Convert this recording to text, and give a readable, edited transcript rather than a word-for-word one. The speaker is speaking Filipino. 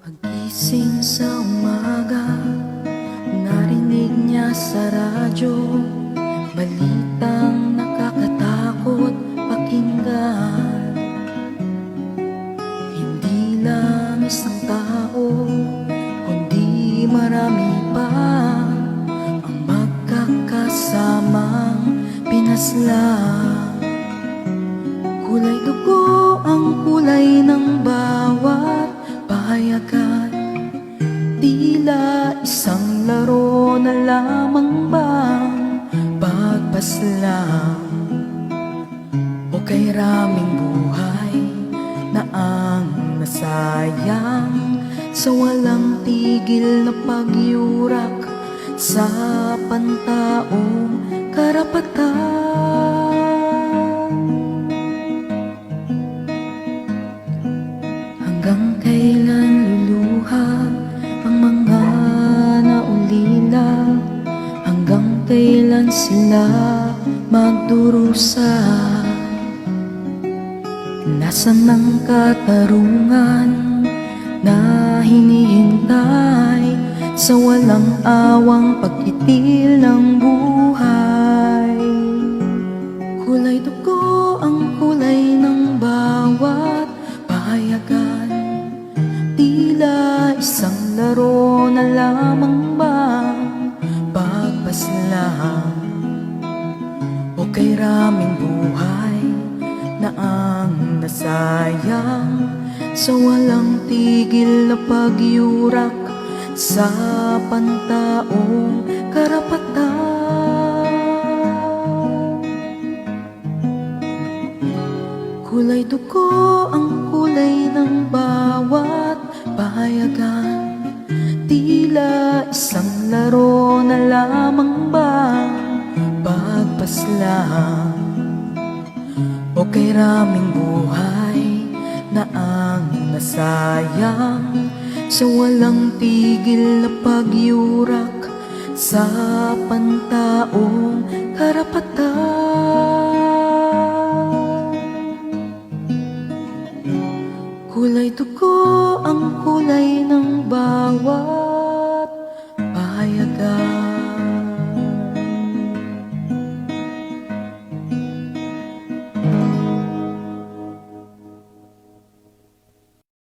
Pagising sa umaga, narinig niya sa radyo balitang nakakatakot pakinggan. Hindi lang isang tao, kundi marami pa ang magkakasamang pinaslang. Kulay dugo ang kulay ng bawat pahayagan, tila isang laro na lamang bang pagpaslang, o kay raming buhay na ang nasayang sa walang tigil na pagyurak sa pantaong karapatan. Hanggang kailan luluha ang mga naulila? Hanggang kailan sila magdurusa? Nasaan ang katarungan na hinihintay sa walang awang pag-itil ng buhay? Kulay dugo ang kulay ng bawat pahayagan, tila isang laro na lamang bang pagpaslang, o kay raming buhay na ang nasayang sa walang tigil na pagyurak sa pantaong karapatan. Kulay dugo ang kulay ng bawat pahayagan, tila isang laro na lamang bang pagpaslang, o kay raming buhay na ang nasayang sa walang tigil na pagyurak sa pantaong karapatan. Kulay dugo ang kulay ng bawat